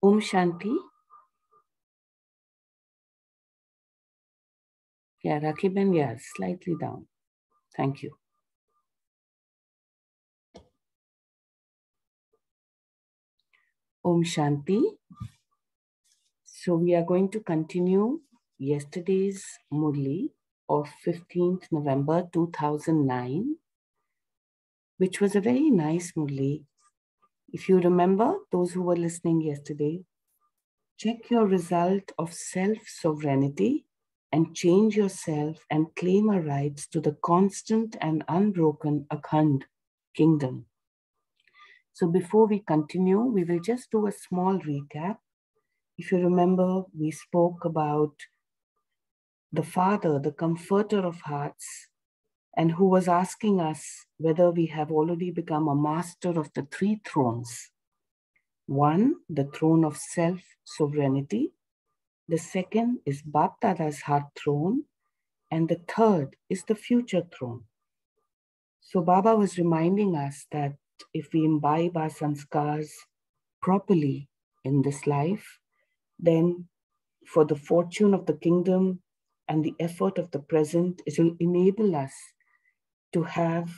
Om Shanti. Yeah, Rakhiben, yeah, slightly down. Thank you. Om Shanti. So we are going to continue yesterday's Murli of 15th November 2009, which was a very nice Murli. If you remember, those who were listening yesterday, check your result of self-sovereignty and change yourself and claim a rights to the constant and unbroken akhand kingdom. So before we continue, we will just do a small recap. If you remember, we spoke about the Father, the comforter of hearts, and who was asking us whether we have already become a master of the three thrones. One, the throne of self-sovereignty. The second is Bap Dada's heart throne. And the third is the future throne. So Baba was reminding us that if we imbibe our sanskars properly in this life, then for the fortune of the kingdom and the effort of the present, it will enable us to have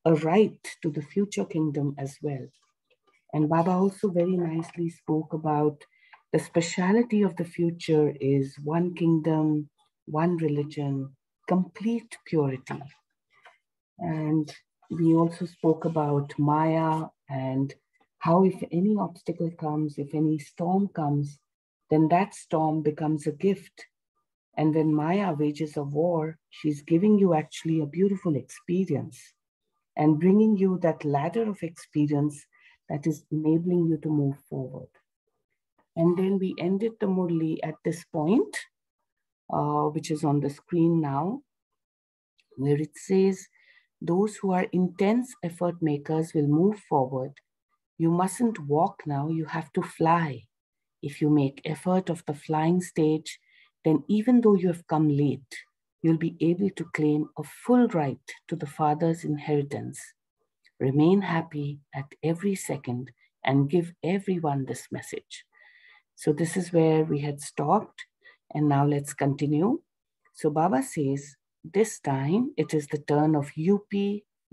a right to the future kingdom as well. And Baba also very nicely spoke about the speciality of the future is one kingdom, one religion, complete purity. And we also spoke about Maya and how if any obstacle comes, if any storm comes, then that storm becomes a gift. And when Maya wages a war, she's giving you actually a beautiful experience and bringing you that ladder of experience that is enabling you to move forward. And then we ended the Murli at this point, which is on the screen now, where it says, those who are intense effort makers will move forward. You mustn't walk now, you have to fly. If you make effort of the flying stage, then even though you have come late, you'll be able to claim a full right to the Father's inheritance. Remain happy at every second and give everyone this message. So this is where we had stopped, and now let's continue. So Baba says, this time it is the turn of UP,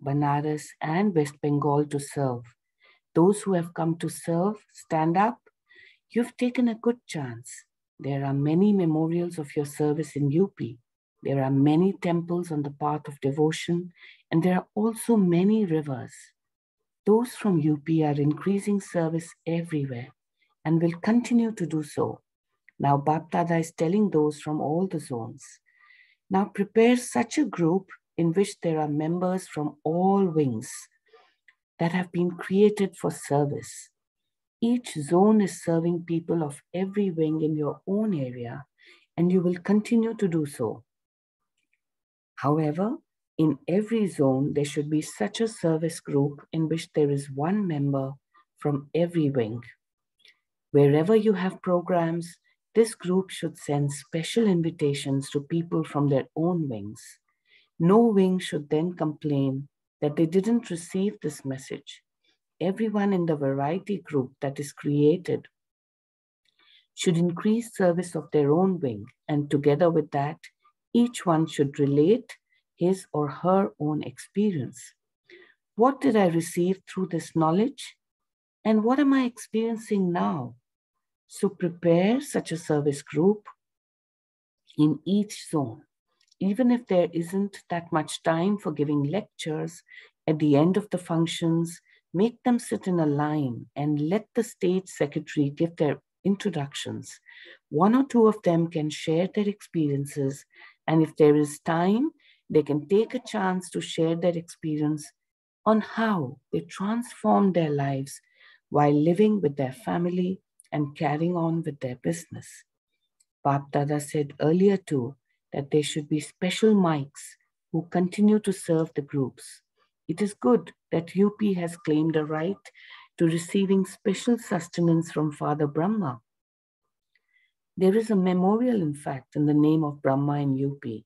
Banaras, and West Bengal to serve. Those who have come to serve, stand up. You've taken a good chance. There are many memorials of your service in UP. There are many temples on the path of devotion, and there are also many rivers. Those from UP are increasing service everywhere and will continue to do so. Now Bap Dada is telling those from all the zones. Now prepare such a group in which there are members from all wings that have been created for service. Each zone is serving people of every wing in your own area, and you will continue to do so. However, in every zone, there should be such a service group in which there is one member from every wing. Wherever you have programs, this group should send special invitations to people from their own wings. No wing should then complain that they didn't receive this message. Everyone in the variety group that is created should increase service of their own wing, and together with that, each one should relate his or her own experience. What did I receive through this knowledge? And what am I experiencing now? So prepare such a service group in each zone. Even if there isn't that much time for giving lectures, at the end of the functions, make them sit in a line and let the stage secretary give their introductions. One or two of them can share their experiences, and if there is time, they can take a chance to share their experience on how they transformed their lives while living with their family and carrying on with their business. Bap Dada said earlier too that there should be special mics who continue to serve the groups. It is good that UP has claimed a right to receiving special sustenance from Father Brahma. There is a memorial, in fact, in the name of Brahma in UP.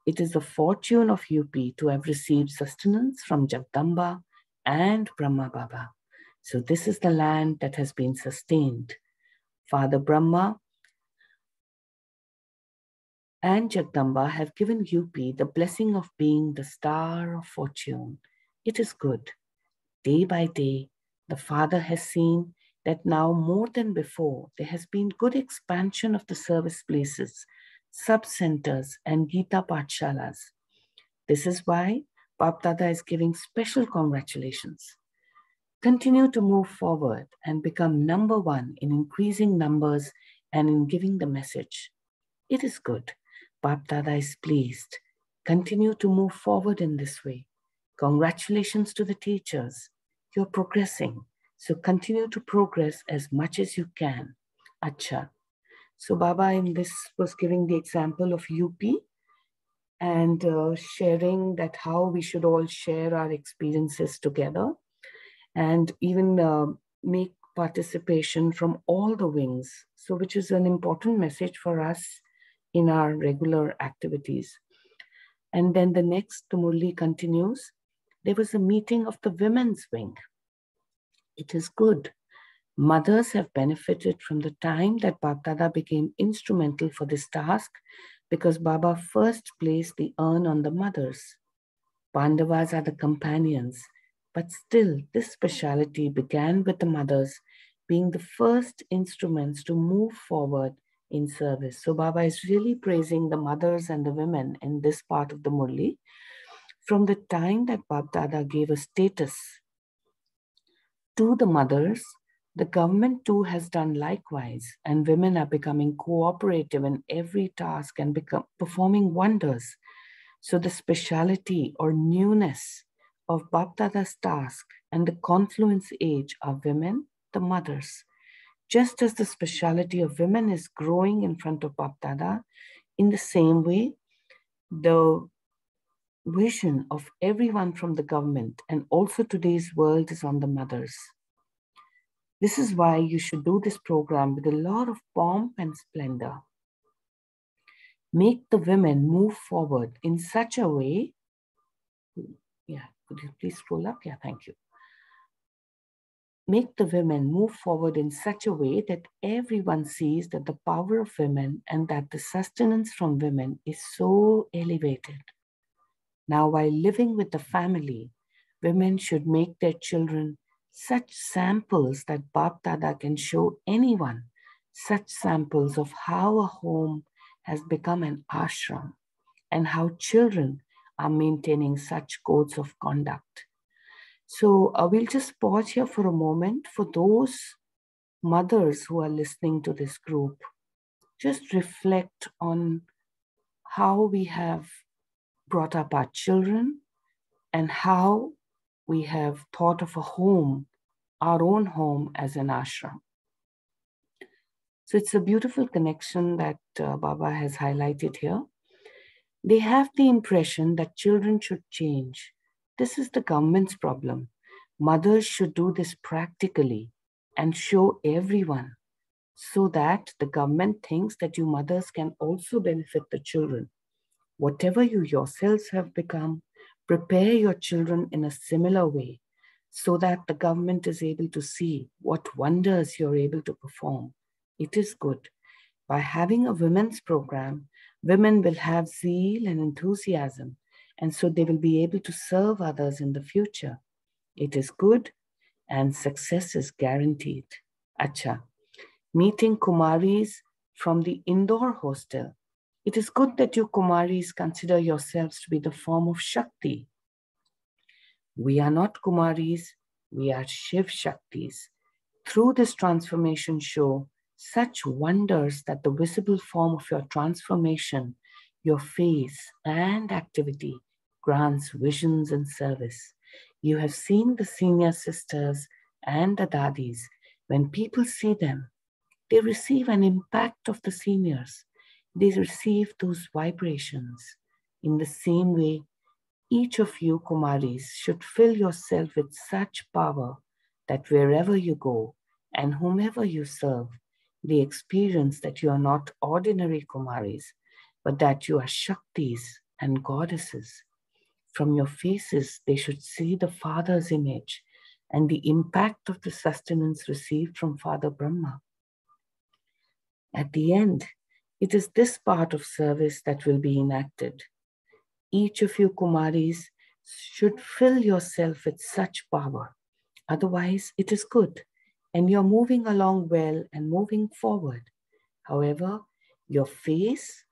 It is the fortune of UP to have received sustenance from Jagdamba and Brahma Baba. So this is the land that has been sustained. Father Brahma and Jagdamba have given UP the blessing of being the star of fortune. It is good. Day by day, the Father has seen that now more than before, there has been good expansion of the service places, sub-centers, and Gita Pathshalas. This is why Bap Dada is giving special congratulations. Continue to move forward and become number one in increasing numbers and in giving the message. It is good. Bap Dada is pleased. Continue to move forward in this way. Congratulations to the teachers. You're progressing. So continue to progress as much as you can. Acha. So Baba in this was giving the example of UP and sharing that how we should all share our experiences together and even make participation from all the wings. So which is an important message for us in our regular activities. And then the Murli continues. There was a meeting of the women's wing. It is good. Mothers have benefited from the time that Bap Dada became instrumental for this task because Baba first placed the urn on the mothers. Pandavas are the companions, but still this speciality began with the mothers being the first instruments to move forward in service. So Baba is really praising the mothers and the women in this part of the Murli. From the time that Bap Dada gave a status to the mothers, the government too has done likewise, and women are becoming cooperative in every task and performing wonders. So the speciality or newness of Bap Dada's task and the confluence age are women, the mothers. Just as the speciality of women is growing in front of Bap Dada, in the same way, the vision of everyone from the government and also today's world is on the mothers. This is why you should do this program with a lot of pomp and splendor. Make the women move forward in such a way. Yeah, could you please scroll up? Yeah, thank you. Make the women move forward in such a way that everyone sees that the power of women and that the sustenance from women is so elevated. Now, while living with the family, women should make their children such samples that Bap Dada can show anyone such samples of how a home has become an ashram and how children are maintaining such codes of conduct. So we'll just pause here for a moment for those mothers who are listening to this group. Just reflect on how we have brought up our children and how we have thought of a home, our own home, as an ashram. So it's a beautiful connection that Baba has highlighted here. They have the impression that children should change. This is the government's problem. Mothers should do this practically and show everyone so that the government thinks that you mothers can also benefit the children. Whatever you yourselves have become, prepare your children in a similar way so that the government is able to see what wonders you're able to perform. It is good. By having a women's program, women will have zeal and enthusiasm, and so they will be able to serve others in the future. It is good, and success is guaranteed. Acha. Meeting Kumaris from the Indore hostel. It is good that you Kumaris consider yourselves to be the form of Shakti. We are not Kumaris, we are Shiv Shaktis. Through this transformation show such wonders that the visible form of your transformation, your face and activity grants visions and service. You have seen the senior sisters and the dadis. When people see them, they receive an impact of the seniors. They receive those vibrations. In the same way, each of you Kumaris should fill yourself with such power that wherever you go and whomever you serve, they experience that you are not ordinary Kumaris, but that you are Shaktis and goddesses. From your faces, they should see the Father's image and the impact of the sustenance received from Father Brahma. At the end, it is this part of service that will be enacted. Each of you Kumaris should fill yourself with such power. Otherwise, it is good, and you're moving along well and moving forward. However, your face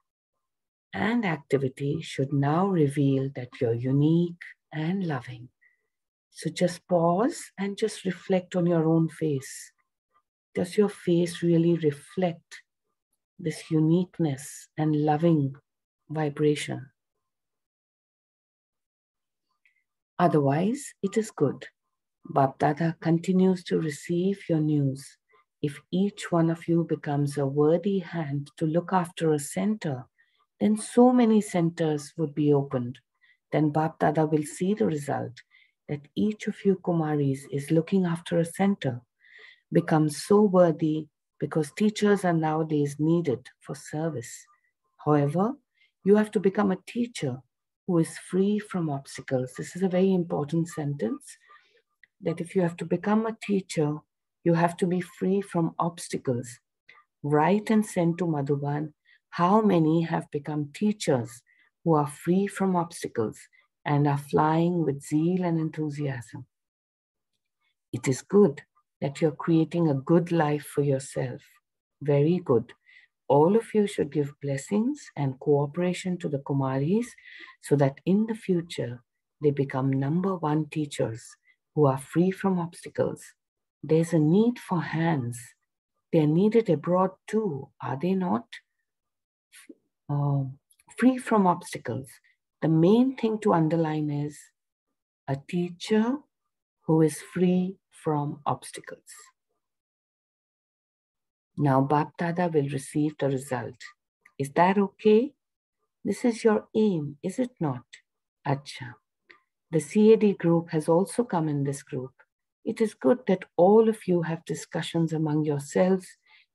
and activity should now reveal that you're unique and loving. So just pause and just reflect on your own face. Does your face really reflect this uniqueness and loving vibration? Otherwise, it is good. Bap Dada continues to receive your news. If each one of you becomes a worthy hand to look after a center, then so many centers would be opened. Then Bap Dada will see the result that each of you Kumaris is looking after a center, becomes so worthy because teachers are nowadays needed for service. However, you have to become a teacher who is free from obstacles. This is a very important sentence, that if you have to become a teacher, you have to be free from obstacles. Write and send to Madhuban how many have become teachers who are free from obstacles and are flying with zeal and enthusiasm. It is good that you're creating a good life for yourself. Very good. All of you should give blessings and cooperation to the Kumaris so that in the future they become #1 teachers who are free from obstacles. There's a need for hands. They're needed abroad too, are they not? Free from obstacles. The main thing to underline is a teacher who is free from obstacles. Now Bap Dada will receive the result. Is that okay? This is your aim, is it not? Acha. The CAD group has also come in this group. It is good that all of you have discussions among yourselves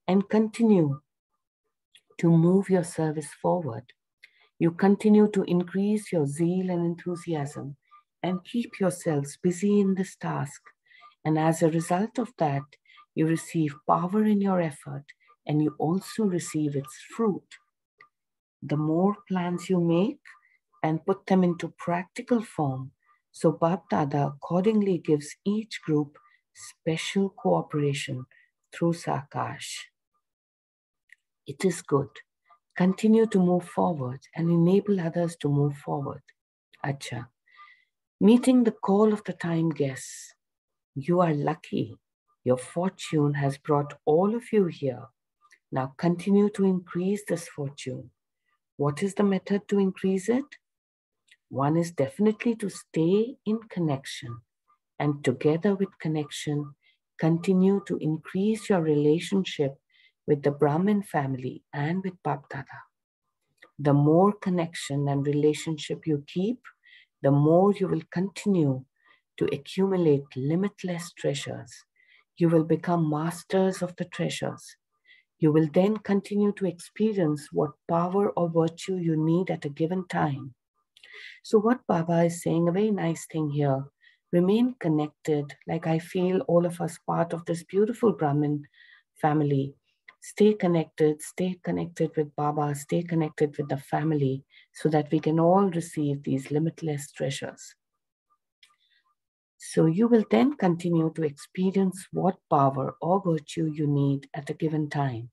and continue to move your service forward. You continue to increase your zeal and enthusiasm and keep yourselves busy in this task. And as a result of that, you receive power in your effort and you also receive its fruit. The more plans you make and put them into practical form, so Bap Dada accordingly gives each group special cooperation through Sakash. It is good. Continue to move forward and enable others to move forward. Acha. Meeting the call of the time guests. You are lucky. Your fortune has brought all of you here. Now continue to increase this fortune. What is the method to increase it? One is definitely to stay in connection, and together with connection, continue to increase your relationship with the Brahmin family and with Bap Dada. The more connection and relationship you keep, the more you will continue to accumulate limitless treasures. You will become masters of the treasures. You will then continue to experience what power or virtue you need at a given time. So what Baba is saying, a very nice thing here, remain connected, like I feel all of us part of this beautiful Brahmin family. Stay connected with Baba, stay connected with the family so that we can all receive these limitless treasures. So you will then continue to experience what power or virtue you need at a given time.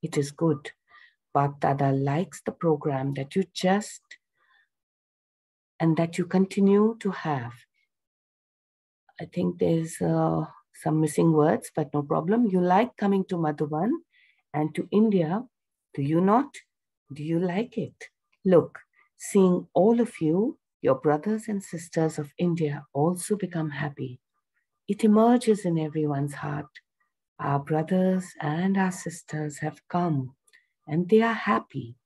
It is good. Bap Dada likes the program that you just and that you continue to have. I think there's some missing words, but no problem. You like coming to Madhuban and to India. Do you not? Do you like it? Look, seeing all of you, your brothers and sisters of India, also become happy. It emerges in everyone's heart. Our brothers and our sisters have come and they are happy.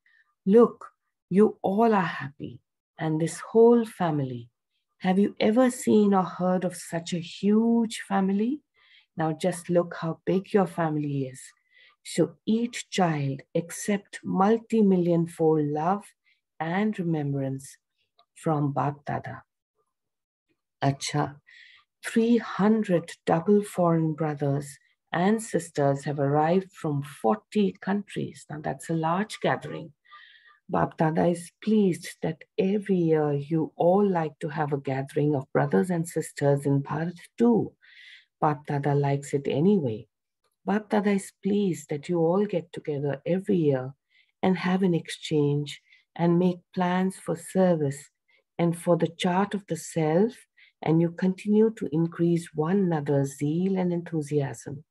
Look, you all are happy. And this whole family. Have you ever seen or heard of such a huge family? Now just look how big your family is. So each child accept multi-million-fold love and remembrance from Bap Dada. Acha, 300 double foreign brothers and sisters have arrived from 40 countries. Now that's a large gathering. Bap Dada is pleased that every year you all like to have a gathering of brothers and sisters in Bharat too. Bap Dada likes it anyway. Bap Dada is pleased that you all get together every year and have an exchange and make plans for service and for the chart of the self, and you continue to increase one another's zeal and enthusiasm.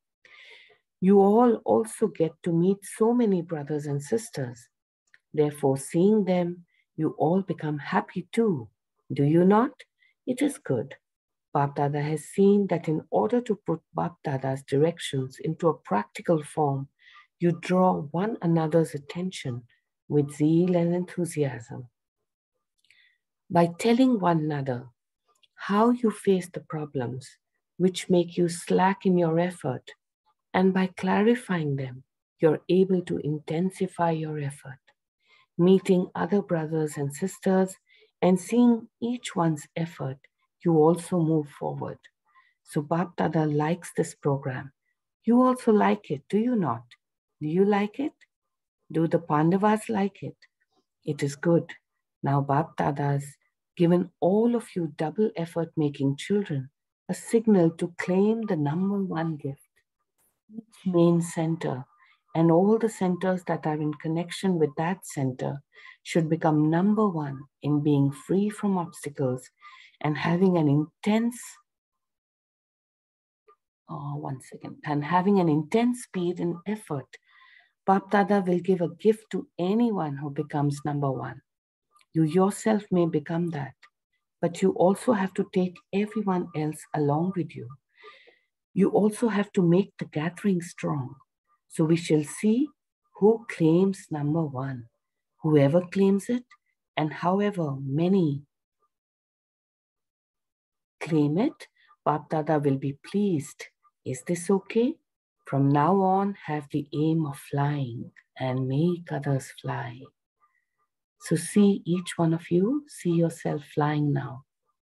You all also get to meet so many brothers and sisters. Therefore, seeing them, you all become happy too. Do you not? It is good. Bap Dada has seen that in order to put Bap Dada's directions into a practical form, you draw one another's attention with zeal and enthusiasm. By telling one another how you face the problems which make you slack in your effort, and by clarifying them, you're able to intensify your effort. Meeting other brothers and sisters and seeing each one's effort, you also move forward. So Bap Dada likes this program. You also like it, do you not? Do you like it? Do the Pandavas like it? It is good. Now Bap Dada's given all of you double effort making children a signal to claim the number one gift. Each main center and all the centers that are in connection with that center should become number one in being free from obstacles and having an intense speed and effort. Bap Dada will give a gift to anyone who becomes number one. You yourself may become that, but you also have to take everyone else along with you. You also have to make the gathering strong. So we shall see who claims number one. Whoever claims it, and however many claim it, Bap Dada will be pleased. Is this okay? From now on, have the aim of flying and make others fly. So see each one of you, see yourself flying now,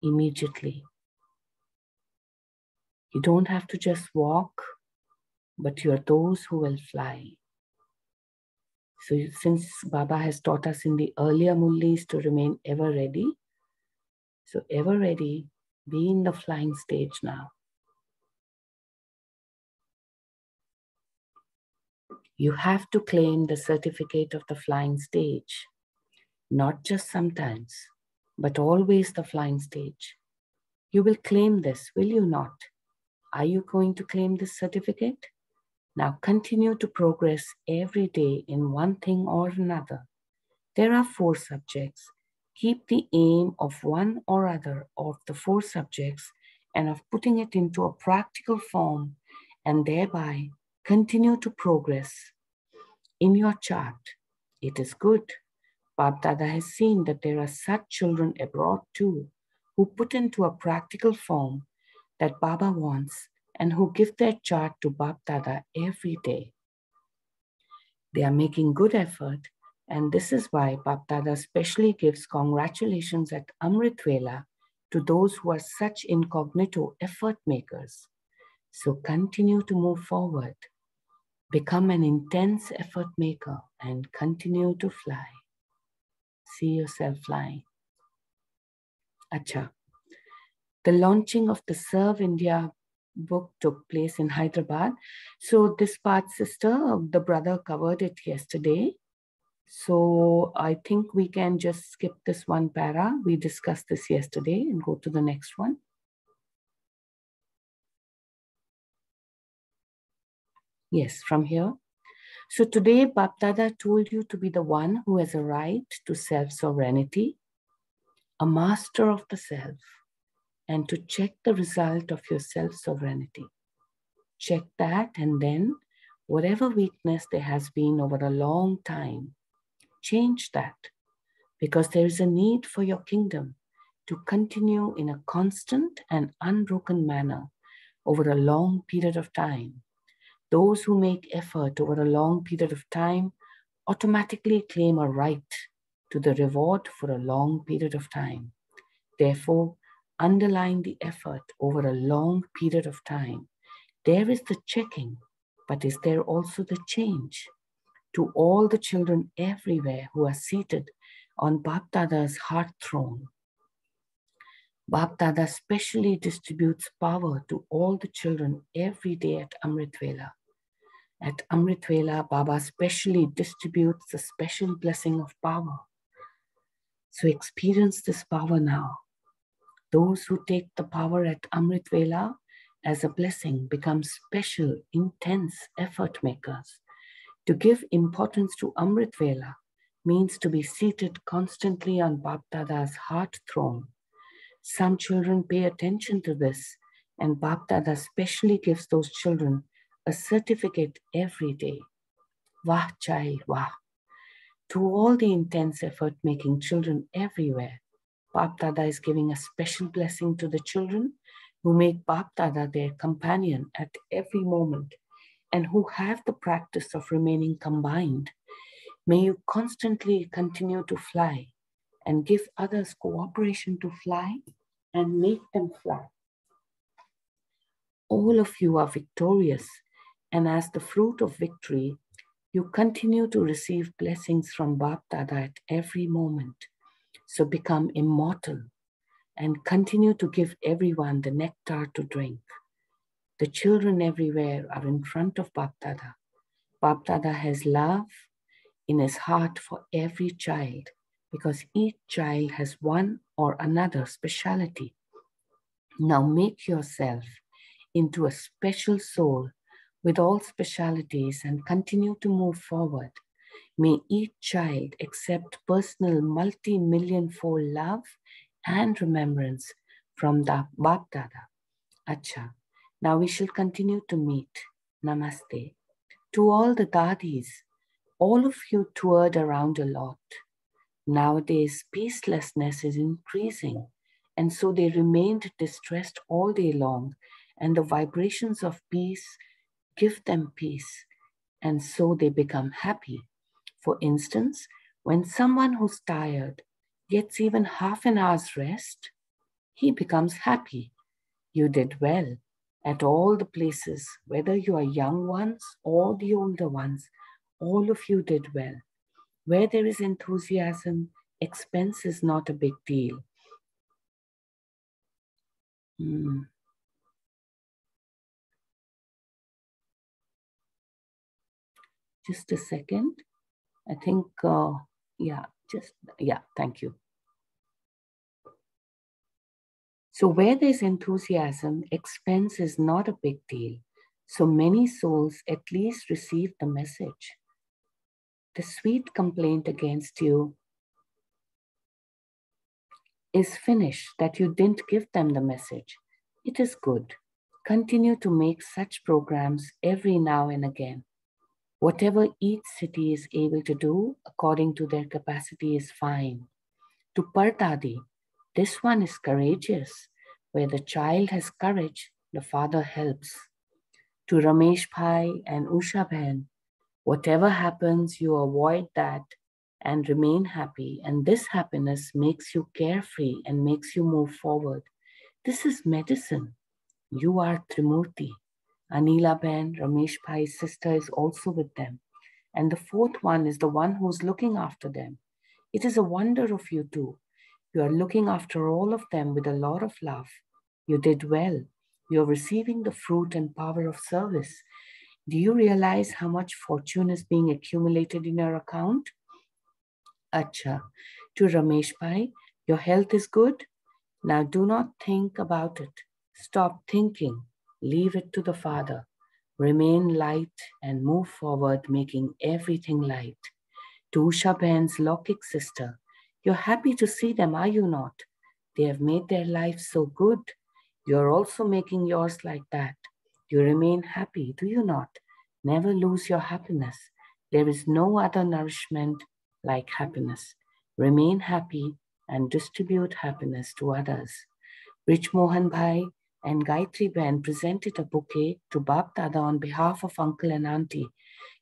immediately. You don't have to just walk, but you are those who will fly. So since Baba has taught us in the earlier Murlis to remain ever ready, so ever ready, be in the flying stage now. You have to claim the certificate of the flying stage, not just sometimes, but always the flying stage. You will claim this, will you not? Are you going to claim this certificate? Now continue to progress every day in one thing or another. There are 4 subjects. Keep the aim of one or other of the 4 subjects and of putting it into a practical form, and thereby continue to progress in your chart. It is good. Bap Dada has seen that there are such children abroad too, who put into a practical form that Baba wants and who give their chart to Bap Dada every day. They are making good effort, and this is why Bap Dada specially gives congratulations at Amrit Vela to those who are such incognito effort makers. So continue to move forward. Become an intense effort maker and continue to fly. See yourself flying. Acha. The launching of the Serve India book took place in Hyderabad. So this part, sister, the brother covered it yesterday. So I think we can just skip this one para. We discussed this yesterday and go to the next one. Yes, from here. So today, Bap Dada told you to be the one who has a right to self-sovereignty, a master of the self, and to check the result of your self-sovereignty. Check that, and then whatever weakness there has been over a long time, change that, because there is a need for your kingdom to continue in a constant and unbroken manner over a long period of time. Those who make effort over a long period of time automatically claim a right to the reward for a long period of time. Therefore, underline the effort over a long period of time. There is the checking, but is there also the change? To all the children everywhere who are seated on Bap Dada's heart throne, Bap Dada specially distributes power to all the children every day at Amrit Vela. At Amrit Vela, Baba specially distributes the special blessing of power. So experience this power now. Those who take the power at Amrit Vela as a blessing become special, intense effort makers. To give importance to Amrit Vela means to be seated constantly on Bap Dada's heart throne. Some children pay attention to this, and Bap Dada specially gives those children a certificate every day. Wah child, wah. To all the intense effort-making children everywhere, Bap Dada is giving a special blessing to the children who make Bap Dada their companion at every moment and who have the practice of remaining combined. May you constantly continue to fly and give others cooperation to fly and make them fly. All of you are victorious, and as the fruit of victory, you continue to receive blessings from Bap Dada at every moment. So become immortal and continue to give everyone the nectar to drink. The children everywhere are in front of Bap Dada. Bap Dada has love in his heart for every child because each child has one or another speciality. Now make yourself into a special soul with all specialities and continue to move forward. May each child accept personal multi-million-fold love and remembrance from the Bap Dada. Acha. Now we shall continue to meet. Namaste. To all the dadis, all of you toured around a lot. Nowadays, peacelessness is increasing, and so they remained distressed all day long, and the vibrations of peace give them peace, and so they become happy. For instance, when someone who's tired gets even half an hour's rest, he becomes happy. You did well at all the places, whether you are young ones or the older ones, all of you did well. Where there is enthusiasm, expense is not a big deal. Just a second. I think, thank you. So where there's enthusiasm, expense is not a big deal. So many souls at least receive the message. The sweet complaint against you is finished that you didn't give them the message. It is good. Continue to make such programs every now and again. Whatever each city is able to do according to their capacity is fine. To Pardadi, this one is courageous. Where the child has courage, the father helps. To Ramesh Bhai and Usha Bhen, whatever happens, you avoid that and remain happy. And this happiness makes you carefree and makes you move forward. This is medicine. You are Trimurti. Anila Ben, Ramesh Bhai's sister, is also with them. And the fourth one is the one who's looking after them. It is a wonder of you two. You are looking after all of them with a lot of love. You did well. You're receiving the fruit and power of service. Do you realize how much fortune is being accumulated in your account? Acha. To Ramesh Bhai, your health is good? Now do not think about it. Stop thinking. Leave it to the Father. Remain light and move forward, making everything light. To Usha Ben's Lokik sister, you're happy to see them, are you not? They have made their life so good. You're also making yours like that. You remain happy, do you not? Never lose your happiness. There is no other nourishment like happiness. Remain happy and distribute happiness to others. Rich Mohan Bhai and Gayatri Ben presented a bouquet to Bap Dada on behalf of uncle and auntie.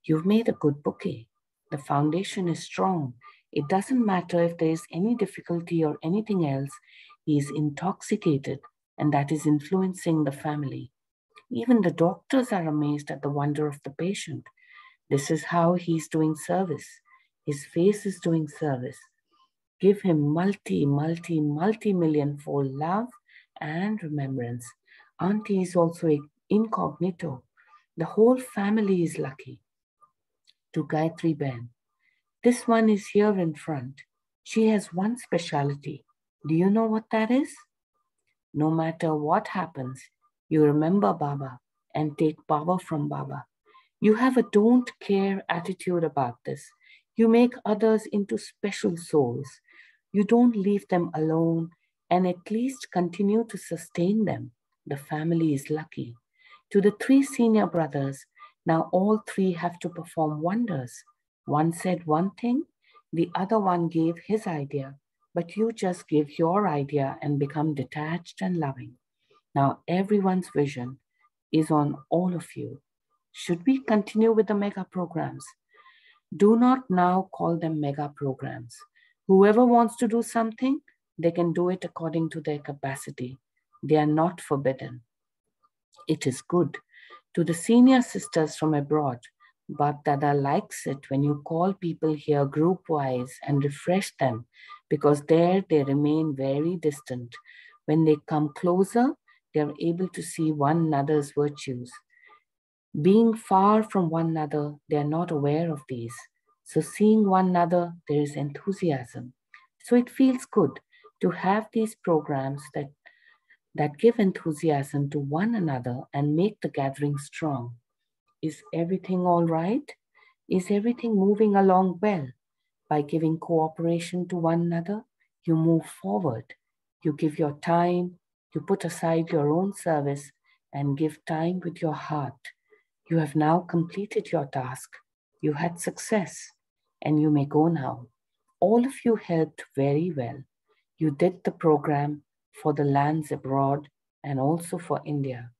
You've made a good bouquet. The foundation is strong. It doesn't matter if there is any difficulty or anything else. He is intoxicated, and that is influencing the family. Even the doctors are amazed at the wonder of the patient. This is how he's doing service. His face is doing service. Give him multi-million-fold love and remembrance. Auntie is also incognito. The whole family is lucky. To Gayatri Ben. This one is here in front. She has one specialty. Do you know what that is? No matter what happens, you remember Baba and take power from Baba. You have a don't care attitude about this. You make others into special souls. You don't leave them alone and at least continue to sustain them. The family is lucky. To the 3 senior brothers, now all 3 have to perform wonders. One said one thing, the other one gave his idea, but you just give your idea and become detached and loving. Now everyone's vision is on all of you. Should we continue with the mega programs? Do not now call them mega programs. Whoever wants to do something, they can do it according to their capacity. They are not forbidden. It is good. To the senior sisters from abroad, Bap Dada likes it when you call people here group-wise and refresh them, because there they remain very distant. When they come closer, they are able to see one another's virtues. Being far from one another, they are not aware of these. So seeing one another, there is enthusiasm. So it feels good to have these programs that give enthusiasm to one another and make the gathering strong. Is everything all right? Is everything moving along well? By giving cooperation to one another, you move forward. You give your time, you put aside your own service and give time with your heart. You have now completed your task. You had success and you may go now. All of you helped very well. You did the program for the lands abroad and also for India.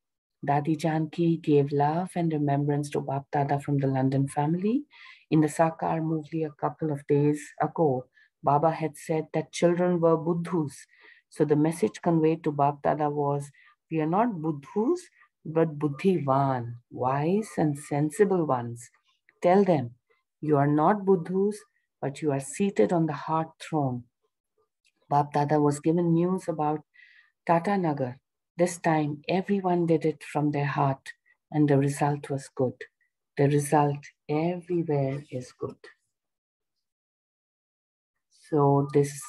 Dadi Janki gave love and remembrance to Bap Dada from the London family. In the Sakar movie a couple of days ago, Baba had said that children were Buddhus. So the message conveyed to Bap Dada was, we are not Buddhus, but Buddhivan, wise and sensible ones. Tell them, you are not Buddhus, but you are seated on the heart throne. Bap Dada was given news about Tata Nagar. This time, everyone did it from their heart, and the result was good. The result everywhere is good. So this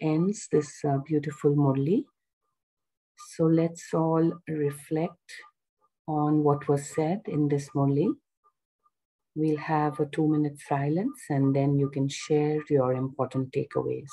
ends this beautiful Murli. So let's all reflect on what was said in this Murli. We'll have a 2-minute silence and then you can share your important takeaways.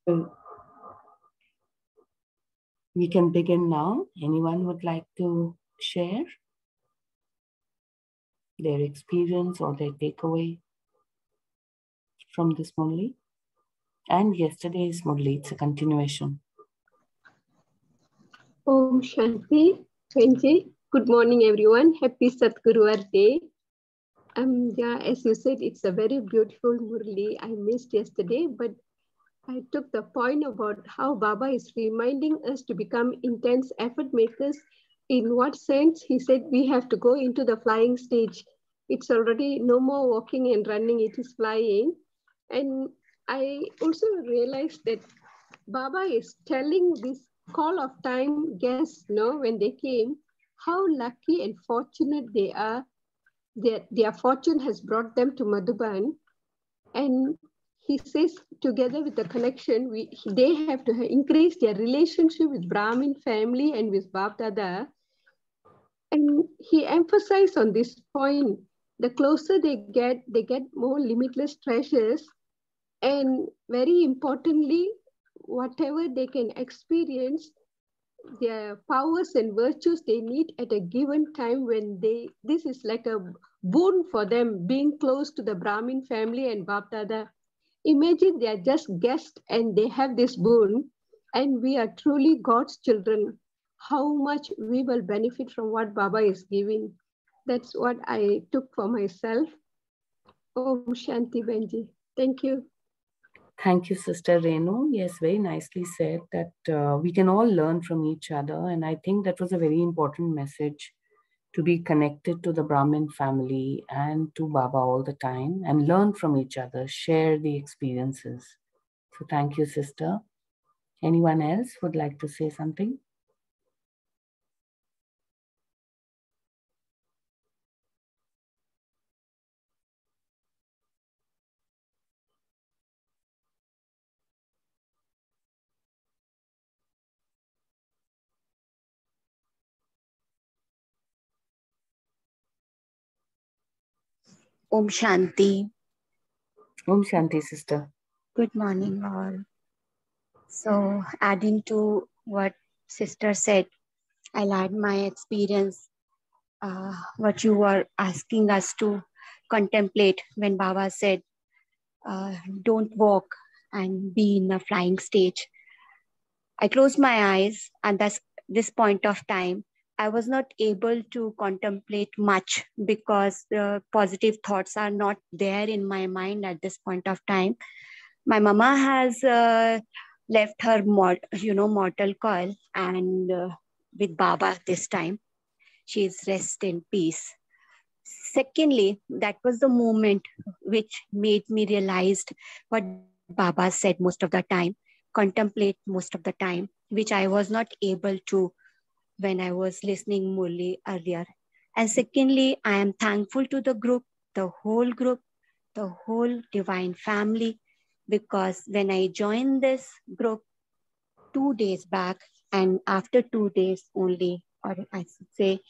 So we can begin now. Anyone would like to share their experience or their takeaway from this Murli? And yesterday's Murli, it's a continuation. Om Shanti, Twenty. Good morning, everyone. Happy Satguruvar Day. Yeah, as you said, it's a very beautiful Murli. I missed yesterday, but I took the point about how Baba is reminding us to become intense effort makers. In what sense? He said we have to go into the flying stage. It's already no more walking and running, it is flying. And I also realized that Baba is telling this call of time guests, when they came, how lucky and fortunate they are. Their fortune has brought them to Madhuban. And he says, together with the connection, they have to increase their relationship with Brahmin family and with Bab Dada. And he emphasized on this point, the closer they get more limitless treasures. And very importantly, whatever they can experience, their powers and virtues they need at a given time when this is like a boon for them, being close to the Brahmin family and Bab Dada. Imagine they are just guests and they have this boon, and we are truly God's children. How much we will benefit from what Baba is giving. That's what I took for myself. Om Shanti Benji. Thank you. Thank you, Sister Renu. Yes, very nicely said that we can all learn from each other. And I think that was a very important message, to be connected to the Brahmin family and to Baba all the time and learn from each other, share the experiences. So thank you, Sister. Anyone else would like to say something? Om Shanti. Om Shanti, Sister. Good morning, all. So, adding to what Sister said, I'll add my experience, what you were asking us to contemplate when Baba said, don't walk and be in a flying stage. I closed my eyes, and that's this point of time, I was not able to contemplate much because the positive thoughts are not there in my mind at this point of time. My mama has left her mortal coil, and with Baba this time, she's rest in peace. Secondly, that was the moment which made me realize what Baba said most of the time, contemplate most of the time, which I was not able to when I was listening Murli earlier. And secondly, I am thankful to the group, the whole divine family, because when I joined this group 2 days back, and after 2 days only, or I should say,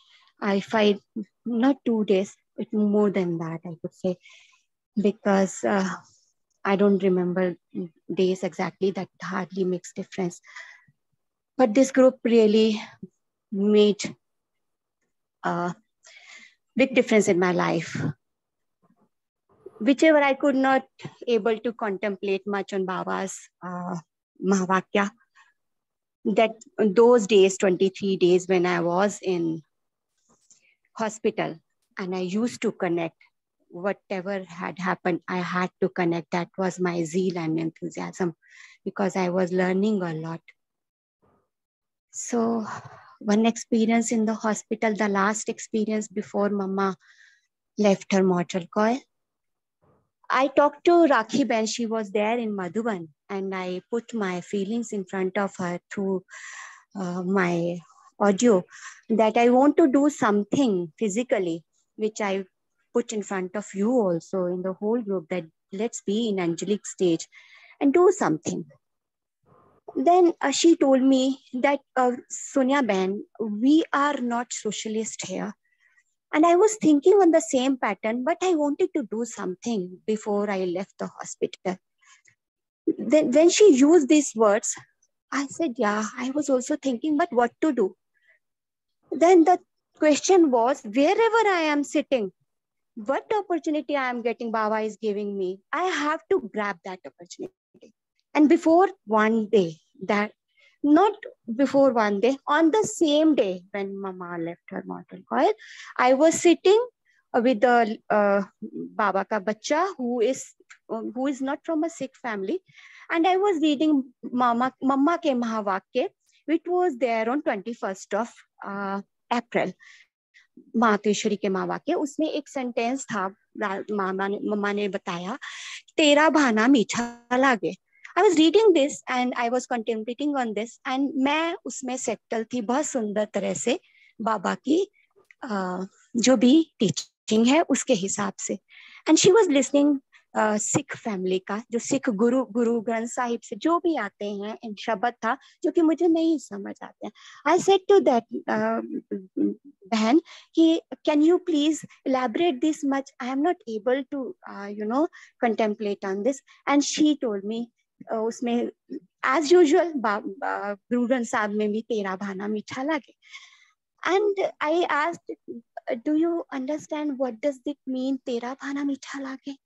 I find not 2 days, it's more than that, I could say, because I don't remember days exactly, that hardly makes difference. But this group really made a big difference in my life. Whichever I could not able to contemplate much on Baba's Mahavakya, that those days, 23 days when I was in hospital and I used to connect, whatever had happened, I had to connect. That was my zeal and enthusiasm because I was learning a lot. So one experience in the hospital, the last experience before Mama left her mortal coil, I talked to Rakhi Ben, she was there in Madhuban, and I put my feelings in front of her through my audio that I want to do something physically, which I put in front of you also in the whole group, that let's be in angelic stage and do something. Then she told me that, Sonia Ben, we are not socialist here. And I was thinking on the same pattern, but I wanted to do something before I left the hospital. Then when she used these words, I said, yeah, I was also thinking, but what to do? Then the question was, wherever I am sitting, what opportunity I am getting, Baba is giving me, I have to grab that opportunity. And before one day, that not before one day, on the same day when Mama left her mortal coil, I was sitting with the Baba ka bacha who is not from a Sikh family, and I was reading Mama ke Mahavakya, which was there on 21st of April. महाकेश्वरी के महावाक्य, उसमें एक sentence था, मम्मा ने बताया, तेरा भाना मीठा लागे. I was reading this and I was contemplating on this, and मैं उसमें settle थी बहुत सुंदर तरह से बाबा की जो भी teaching है उसके हिसाब से. And she was listening Sikh family का, जो सिख गुरु ग्रंथ साहिब से जो भी आते हैं इन शब्द था जो कि मुझे नहीं समझ आते हैं. I said to that बहन कि can you please elaborate this much? I am not able to contemplate on this. And she told me उसमें as usual गुरु ग्रंथ साहब में भी तेरा भाना मीठा लगे. And I asked, do you understand what does it mean तेरा भाना मीठा लगे?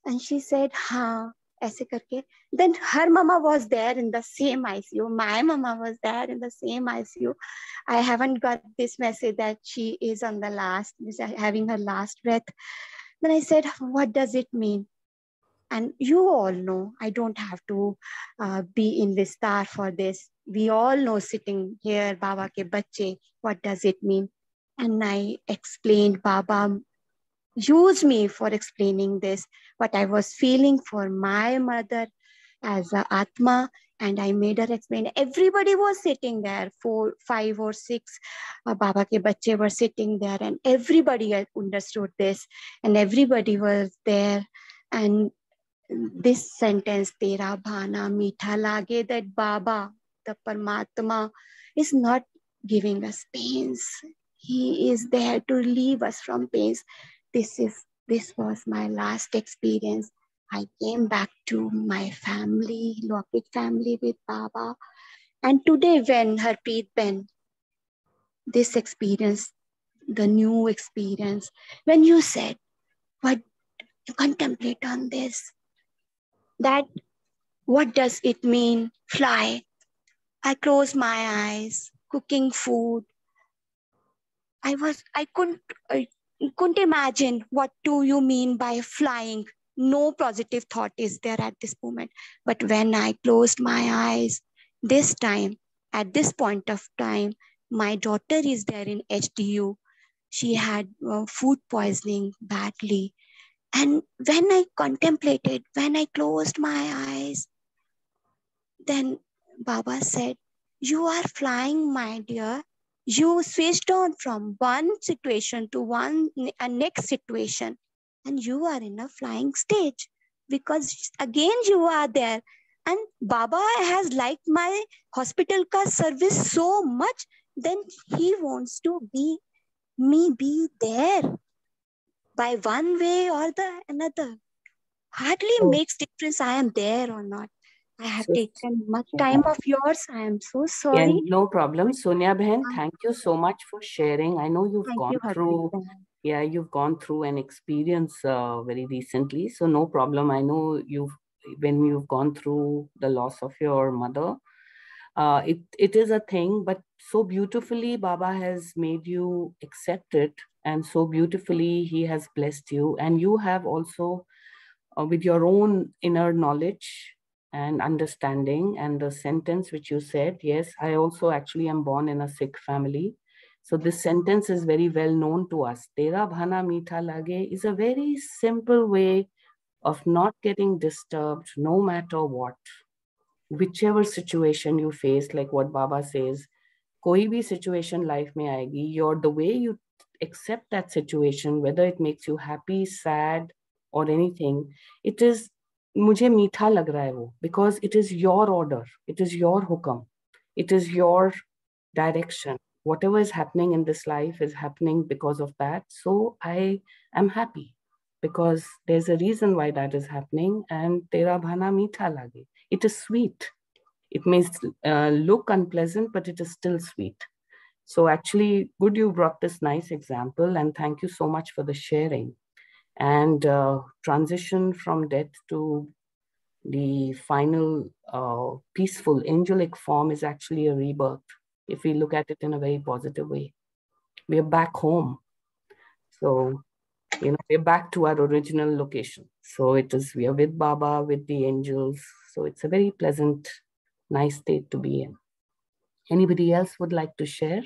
And she said, हाँ, ऐसे करके. Then her mama was there in the same ICU. My mama was there in the same ICU. I haven't got this message that she is on the having her last breath. Then I said, what does it mean? And you all know, I don't have to be in Vistar for this. We all know sitting here, Baba ke bacche, what does it mean? And I explained, Baba used me for explaining this, what I was feeling for my mother as a Atma, and I made her explain. Everybody was sitting there, 4, 5 or 6 Baba ke bacche were sitting there, and everybody understood this, and everybody was there. And this sentence, Tera Bhana Meetha Lage, that Baba, the Paramatma, is not giving us pains. He is there to relieve us from pains. This was my last experience. I came back to my family, Lokik family with Baba. And today when Harpreet Ben, this experience, the new experience, when you said, what you contemplate on this, that what does it mean, fly? I closed my eyes, cooking food. I couldn't imagine what do you mean by flying. No positive thought is there at this moment. But when I closed my eyes, this time, at this point of time, my daughter is there in HDU. She had food poisoning badly. And when I contemplated, when I closed my eyes, then Baba said, you are flying, my dear. You switched on from one situation to a next situation, and you are in a flying stage because again you are there. And Baba has liked my hospital ka service so much, then he wants to be there by one way or the another. Hardly makes difference I am there or not. I have taken much time of yours. I am so sorry. Yeah, no problem. Sonia Bhen, thank you so much for sharing. I know you've gone through an experience very recently. So no problem. I know when you've gone through the loss of your mother, it is a thing, but so beautifully Baba has made you accept it. And so beautifully he has blessed you. And you have also, with your own inner knowledge and understanding, and the sentence which you said, yes, I also actually am born in a Sikh family. So this sentence is very well known to us. Tera bhana meetha lage is a very simple way of not getting disturbed no matter what. Whichever situation you face, like what Baba says, koi bhi situation life mein aayegi, the way you accept that situation, whether it makes you happy, sad, or anything, it is मुझे मीठा लग रहा है वो, because it is your order, it is your hukam, it is your direction. Whatever is happening in this life is happening because of that. So I am happy because there's a reason why that is happening. And tera bhana meetha lage. It is sweet. It may look unpleasant, but it is still sweet. So actually, good you brought this nice example, and thank you so much for the sharing. And transition from death to the final peaceful angelic form is actually a rebirth, if we look at it in a very positive way. We are back home. So, we're back to our original location. So we are with Baba, with the angels. So it's a very pleasant, nice state to be in. Anybody else would like to share?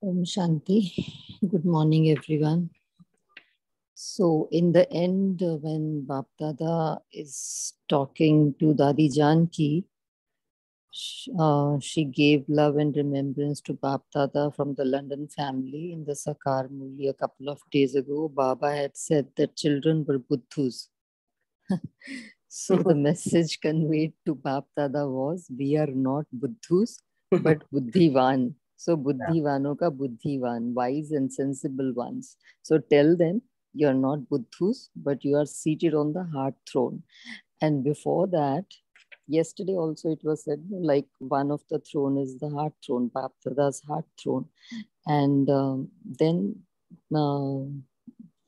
Om Shanti. Good morning, everyone. So in the end, when Bap Dada is talking to Dadi Janki, she gave love and remembrance to Bap Dada from the London family in the Sakar Murli a couple of days ago. Baba had said that children were buddhus. So the message conveyed to Bap Dada was, we are not buddhus, but buddhivan. So buddhivano ka buddhivan, wise and sensible ones. So tell them, you're not buddhus, but you are seated on the heart throne. And before that, yesterday also it was said, like one of the throne is the heart throne, Bap Dada's heart throne. And then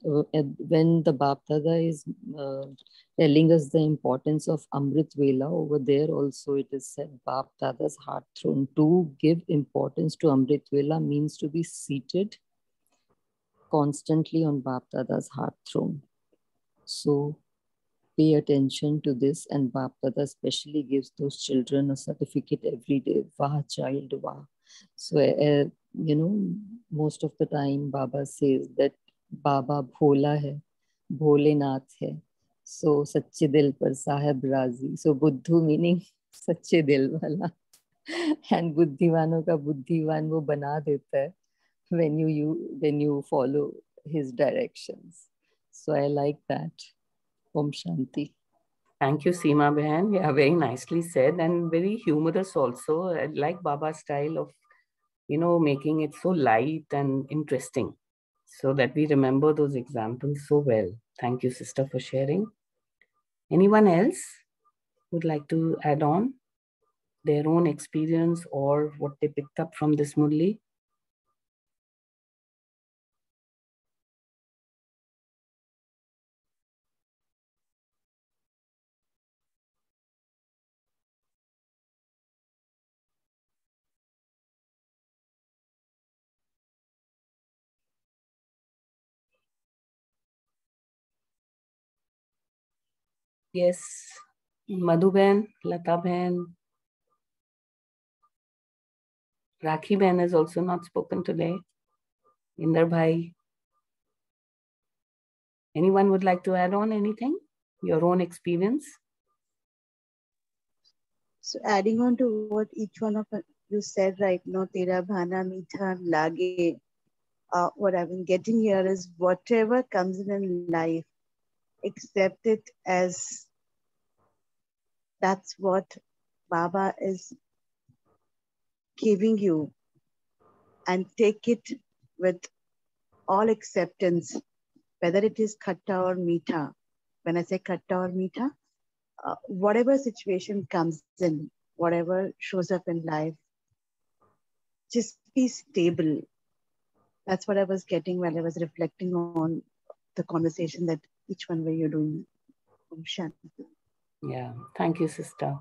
when the Bap Dada is telling us the importance of Amrit Vela, over there also it is said Bap Dada's heart throne. To give importance to Amrit Vela means to be seated constantly on Bap Dada's heart throne. So pay attention to this, and Bap Dada especially gives those children a certificate every day. Wah child, wah. So, most of the time Baba says that Baba Bhola hai, Bholenath hai. So, Sache Dil Par Sahib Razi. So, Buddhu meaning Sache Dil wala. And Buddhivano ka Buddhivan wo bana deta hai when you follow his directions. So, I like that. Om Shanti. Thank you, Seema Behan. Yeah, very nicely said and very humorous also. I like Baba's style of, making it so light and interesting so that we remember those examples so well. Thank you, sister, for sharing. Anyone else would like to add on their own experience or what they picked up from this Murli? Yes, Madhuben, Lataben, Rakhi Ben has also not spoken today. Inder Bhai. Anyone would like to add on anything? Your own experience? So adding on to what each one of you said right now, Tera Bhana Meetha Lage, what I've been getting here is whatever comes in life, accept it as that's what Baba is giving you, and take it with all acceptance, whether it is khatta or meetha. When I say khatta or meetha, whatever situation comes in, whatever shows up in life, just be stable. That's what I was getting while I was reflecting on the conversation that each one were you doing. Om Shanti. Yeah, thank you, sister.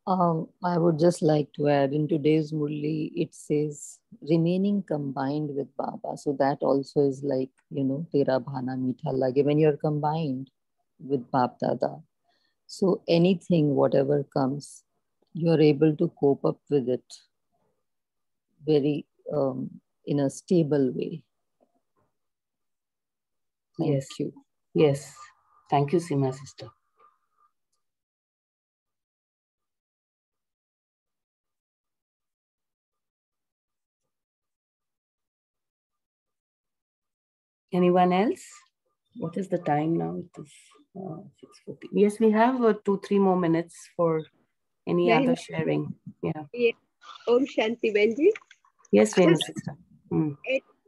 I would just like to add, in today's Murli, it says remaining combined with Baba. So that also is like, Tera Bhana Meetha Lage, when you're combined with Bap Dada. So anything, whatever comes, you're able to cope up with it very in a stable way. Thank you. Yes. Thank you, Seema, sister. Anyone else? What is the time now? It is 6:40. Yes, we have 2-3 more minutes for any other sharing. Yeah. Om Shanti Benji. Yes, Renu sister.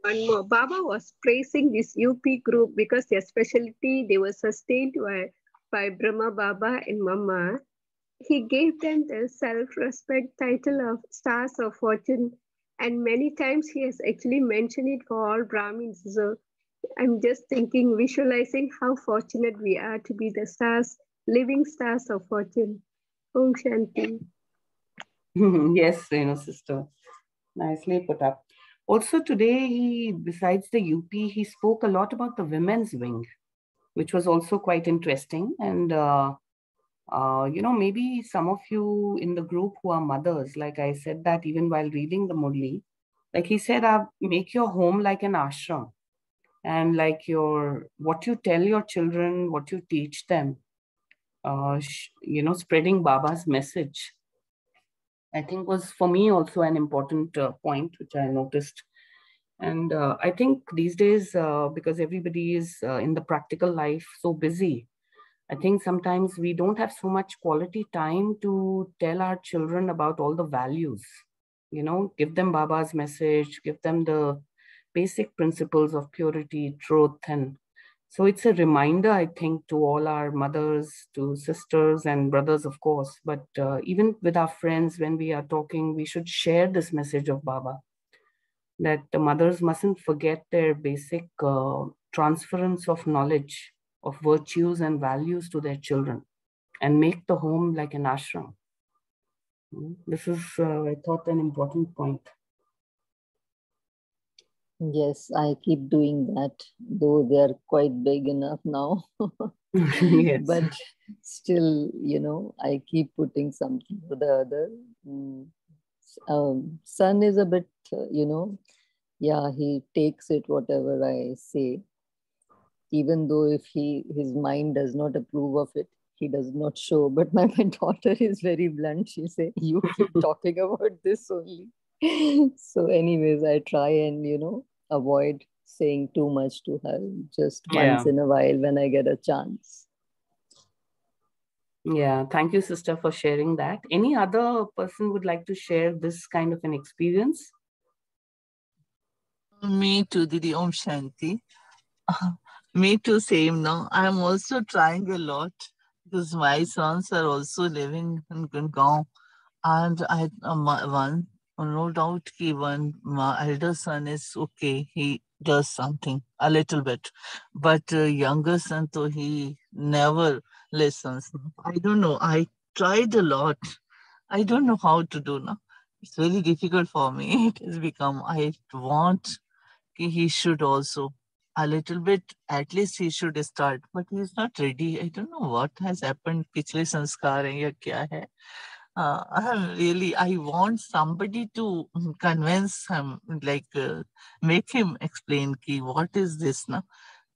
One more. Baba was praising this UP group because their specialty, they were sustained by Brahma Baba and Mama. He gave them the self-respect title of Stars of Fortune, and many times he has actually mentioned it for all Brahmins. So I'm just thinking, visualizing how fortunate we are to be the stars, living stars of fortune. Om Shanti. Yes, Renu sister. Nicely put up. Also today, besides the UP, he spoke a lot about the women's wing, which was also quite interesting. And, maybe some of you in the group who are mothers, like I said that even while reading the Murli, Like he said, make your home like an ashram, and like what you tell your children, what you teach them, spreading Baba's message, I think was for me also an important point, which I noticed. And I think these days, because everybody is in the practical life so busy, I think sometimes we don't have so much quality time to tell our children about all the values, give them Baba's message, give them the basic principles of purity, truth. And so it's a reminder, I think, to all our mothers, to sisters and brothers, of course, but even with our friends, when we are talking, we should share this message of Baba, that the mothers mustn't forget their basic transference of knowledge, of virtues and values to their children, and make the home like an ashram. This is, I thought, an important point. Yes, I keep doing that, though they are quite big enough now. Yes. But still, I keep putting something or the other. Son is a bit, he takes it whatever I say, even though if his mind does not approve of it, he does not show. But my daughter is very blunt. She say, you keep talking about this only. So anyways, I try and, avoid saying too much to her, just once in a while when I get a chance. Yeah, thank you, sister, for sharing that. Any other person would like to share this kind of an experience? Me too, Didi. Om Shanti. Me too, same now. I'm also trying a lot because my sons are also living in Gurgaon. And I no doubt my elder son is okay. He does something a little bit. But younger son, so he never listens. I don't know. I tried a lot. I don't know how to do now. It's very difficult for me. It has become, I want he should also a little bit, at least he should start, but he's not ready. I don't know what has happened. Pichhle sanskar hai ya kya hai? I want somebody to convince him, like make him explain ki what is this now.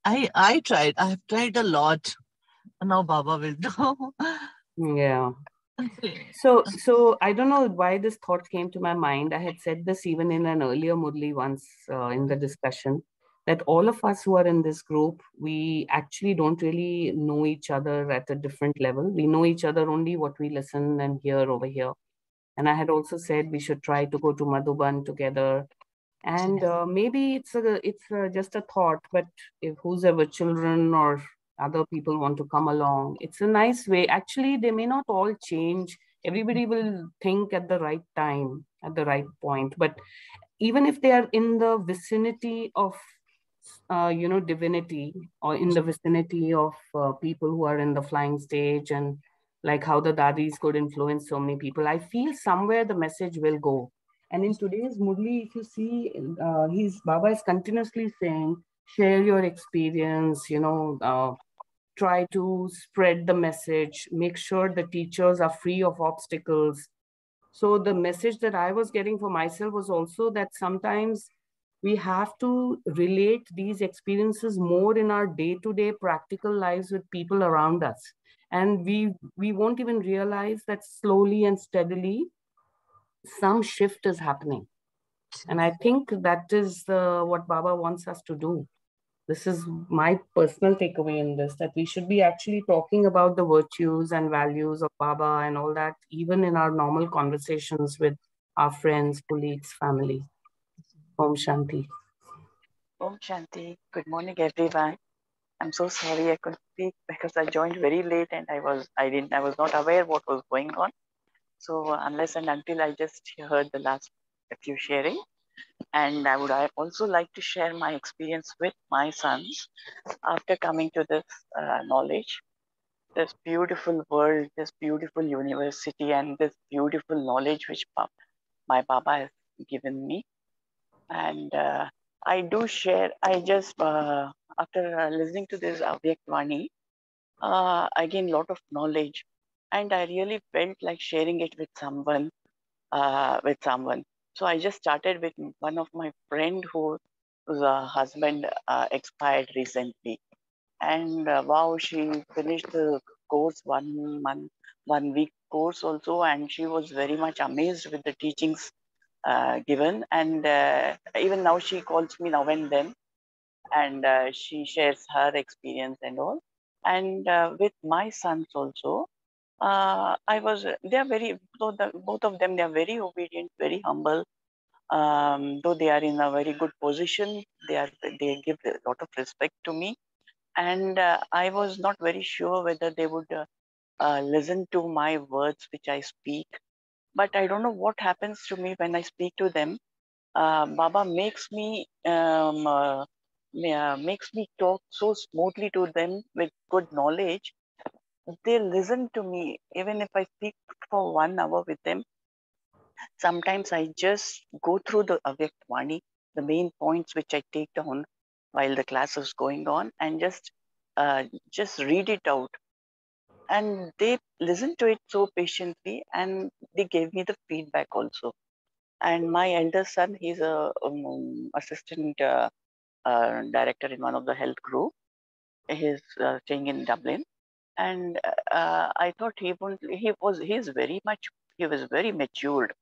I tried. I have tried a lot. Now Baba will do. Yeah. So I don't know why this thought came to my mind. I had said this even in an earlier Murli once in the discussion, that all of us who are in this group, we actually don't really know each other at a different level. We know each other only what we listen and hear over here. And I had also said we should try to go to Madhuban together. And maybe it's just a thought, but if who's ever children or other people want to come along, it's a nice way. Actually, they may not all change. Everybody will think at the right time, at the right point. But even if they are in the vicinity of, divinity, or in the vicinity of people who are in the flying stage, and like how the dadis could influence so many people, I feel somewhere the message will go. And in today's Murli, if you see, Baba is continuously saying, share your experience, try to spread the message, make sure the teachers are free of obstacles. So the message that I was getting for myself was also that sometimes we have to relate these experiences more in our day-to-day practical lives with people around us. And we won't even realize that slowly and steadily some shift is happening. And I think that is what Baba wants us to do. This is my personal takeaway in this, that we should be actually talking about the virtues and values of Baba and all that, even in our normal conversations with our friends, colleagues, family. Om Shanti. Om Shanti. Good morning, everyone. I'm so sorry I couldn't speak because I joined very late and I was not aware what was going on. So unless and until I just heard the last few sharing, and I would also like to share my experience with my sons after coming to this knowledge, this beautiful world, this beautiful university, and this beautiful knowledge which my Baba has given me. And I do share. I just after listening to this Avyak Vani, I gained a lot of knowledge, and I really felt like sharing it with someone. So I just started with one of my friend whose husband expired recently. And wow, she finished the course 1 month, 1 week course also. And she was very much amazed with the teachings given. And even now she calls me now and then, and she shares her experience and all. And with my sons also, they are very, both of them, they are very obedient, very humble. Though they are in a very good position, they give a lot of respect to me. And I was not very sure whether they would listen to my words which I speak. But I don't know what happens to me when I speak to them. Baba makes me talk so smoothly to them with good knowledge. They listen to me even if I speak for 1 hour with them. Sometimes I just go through the Avyakt Vani, the main points which I take down while the class is going on, and just read it out. And they listen to it so patiently, and they gave me the feedback also. And my elder son, he's a assistant director in one of the health group. He's staying in Dublin, and I thought he was very matured.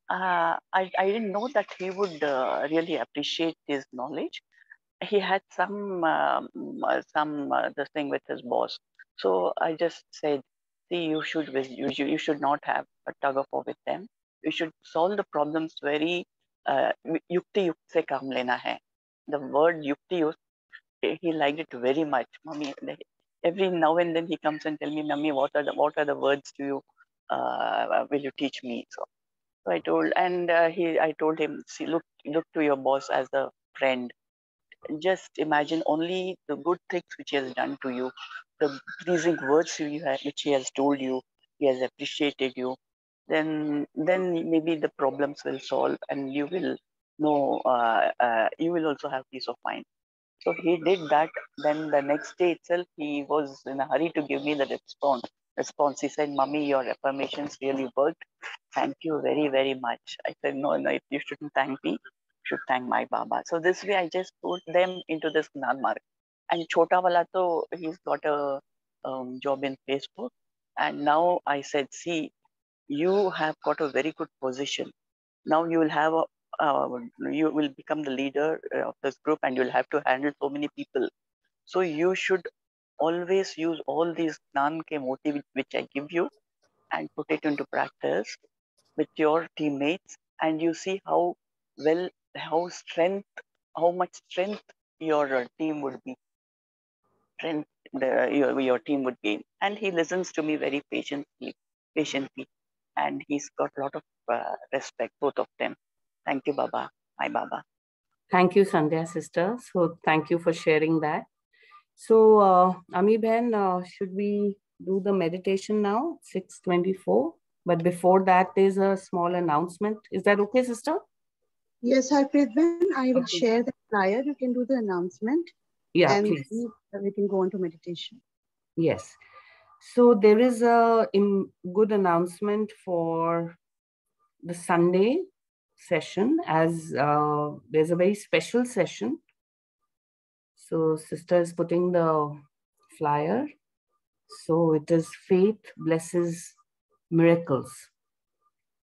I didn't know that he would really appreciate his knowledge. He had some this thing with his boss. So I just said, see, you should not have a tug of war with them. You should solve the problems very yukti yukt se kaam lena hai. The word yukti yukt, he liked it very much. Mommy, every now and then he comes and tell me, Mommy, what are the words do you will you teach me? So I told him, see, look to your boss as a friend. Just imagine only the good things which he has done to you, the pleasing words which he has told you, he has appreciated you. Then maybe the problems will solve, and you will know. You will also have peace of mind. So he did that. Then the next day itself, he was in a hurry to give me the response. He said, Mummy, your affirmations really worked. Thank you very, very much. I said, no, you shouldn't thank me. You should thank my Baba. So this way, I just put them into this Gnan Marg. And Chota Wala to, he's got a job in Facebook. And now I said, see, you have got a very good position. Now you will have you will become the leader of this group, and you'll have to handle so many people. So you should always use all these Gnan ke motive which I give you and put it into practice with your teammates, and you see how much strength your team would be, your team would gain. And he listens to me very patiently, and he's got a lot of respect, both of them. Thank you, Baba, my Baba. Thank you, Sandhya sister. So thank you for sharing that. So Ami Ben, should we do the meditation now, 6:24? But before that, there's a small announcement. Is that okay, sister? Yes, Harpreet Ben, I will share the flyer. You can do the announcement. Yeah, and please. We can go on to meditation. Yes. So there is a good announcement for the Sunday session, as there's a very special session. So sister is putting the flyer. So it is Faith Blesses Miracles.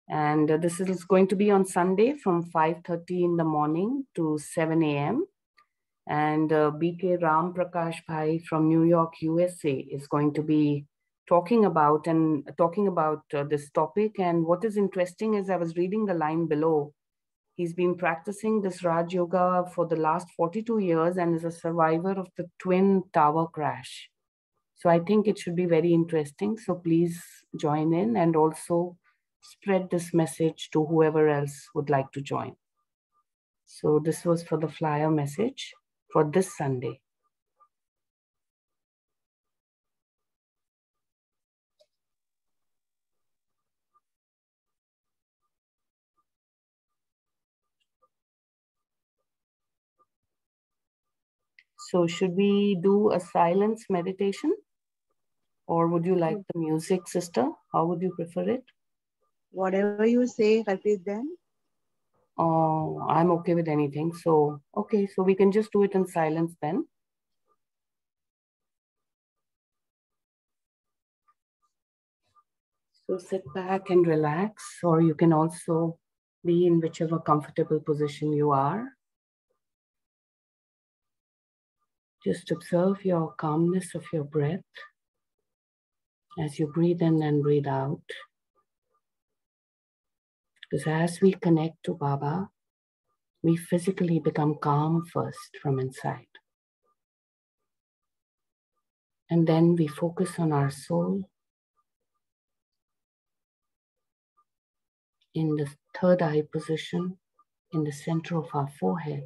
And this is going to be on Sunday from 5:30 in the morning to 7 a.m. And B.K. Ram Prakash Bhai from New York, USA is going to be talking about this topic. And what is interesting is I was reading the line below. He's been practicing this Raj Yoga for the last 42 years and is a survivor of the Twin Tower crash. So I think it should be very interesting. So please join in and also spread this message to whoever else would like to join. So this was for the flyer message for this Sunday. So should we do a silence meditation? Or would you like the music, sister? How would you prefer it? Whatever you say, Harpreet Ben. I'm okay with anything. So, okay, so we can just do it in silence then. So sit back and relax, or you can also be in whichever comfortable position you are. Just observe your calmness of your breath as you breathe in and breathe out. Because as we connect to Baba, we physically become calm first from inside. And then we focus on our soul in the third eye position, in the center of our forehead,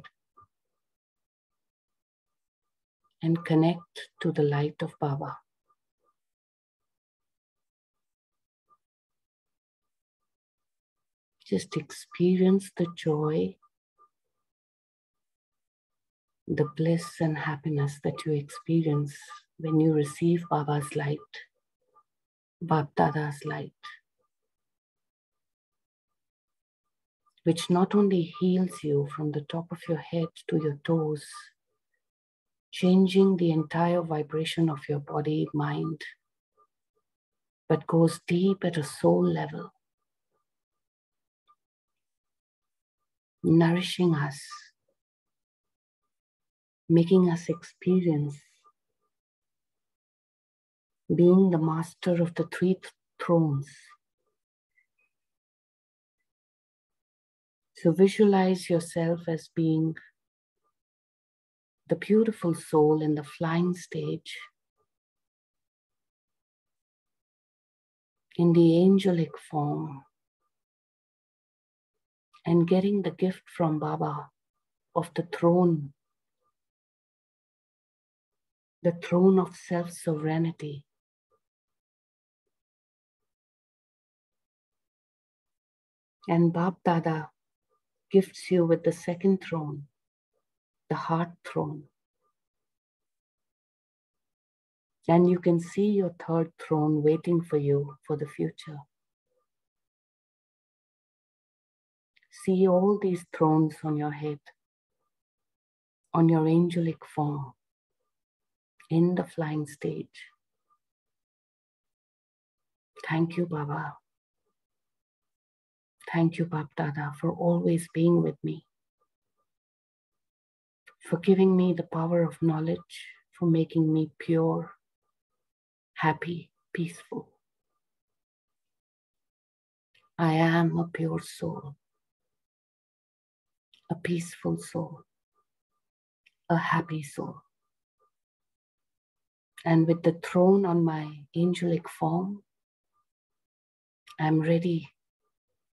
and connect to the light of Baba. Just experience the joy, the bliss and happiness that you experience when you receive Baba's light, Bap-Dada's light, which not only heals you from the top of your head to your toes, changing the entire vibration of your body, mind, but goes deep at a soul level, nourishing us, making us experience being the master of the three thrones. So visualize yourself as being the beautiful soul in the flying stage, in the angelic form, and getting the gift from Baba of the throne of self-sovereignty. And Bap Dada gifts you with the second throne, the heart throne. And you can see your third throne waiting for you for the future. See all these thrones on your head, on your angelic form, in the flying stage. Thank you, Baba. Thank you, Bap Dada, for always being with me, for giving me the power of knowledge, for making me pure, happy, peaceful. I am a pure soul, a peaceful soul, a happy soul. And with the throne on my angelic form, I'm ready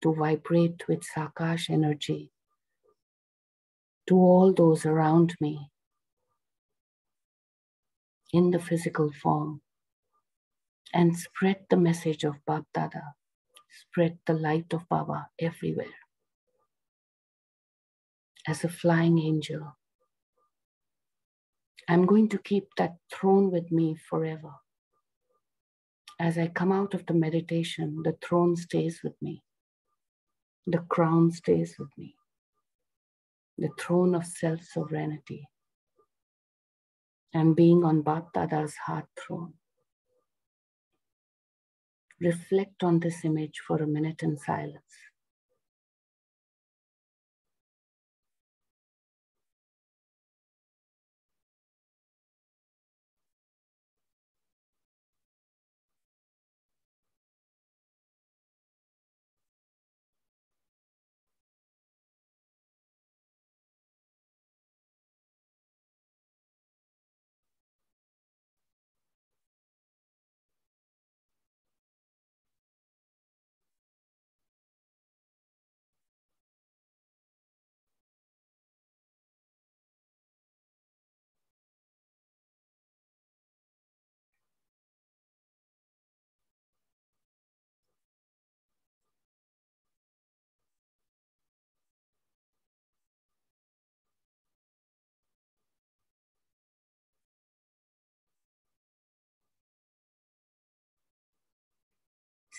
to vibrate with Sakash energy to all those around me in the physical form and spread the message of Bap Dada, spread the light of Baba everywhere as a flying angel. I'm going to keep that throne with me forever. As I come out of the meditation, the throne stays with me. The crown stays with me. The throne of self-sovereignty. And being on Bap Dada's heart throne. Reflect on this image for a minute in silence.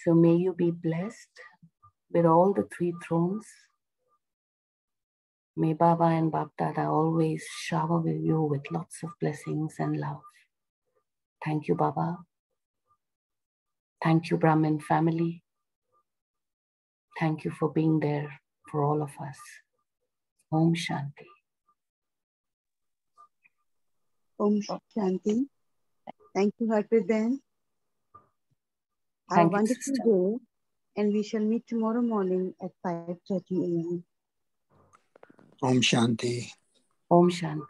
So may you be blessed with all the three thrones May Baba and Bap Dada always shower with you with lots of blessings and love. Thank you, Baba. Thank you, Brahmin family. Thank you for being there for all of us. Om Shanti. Om Shanti. Thank you, Harpreet Ben. Have a Thank you, wonderful sister. day, and we shall meet tomorrow morning at 5:30 a.m. Om Shanti. Om Shanti.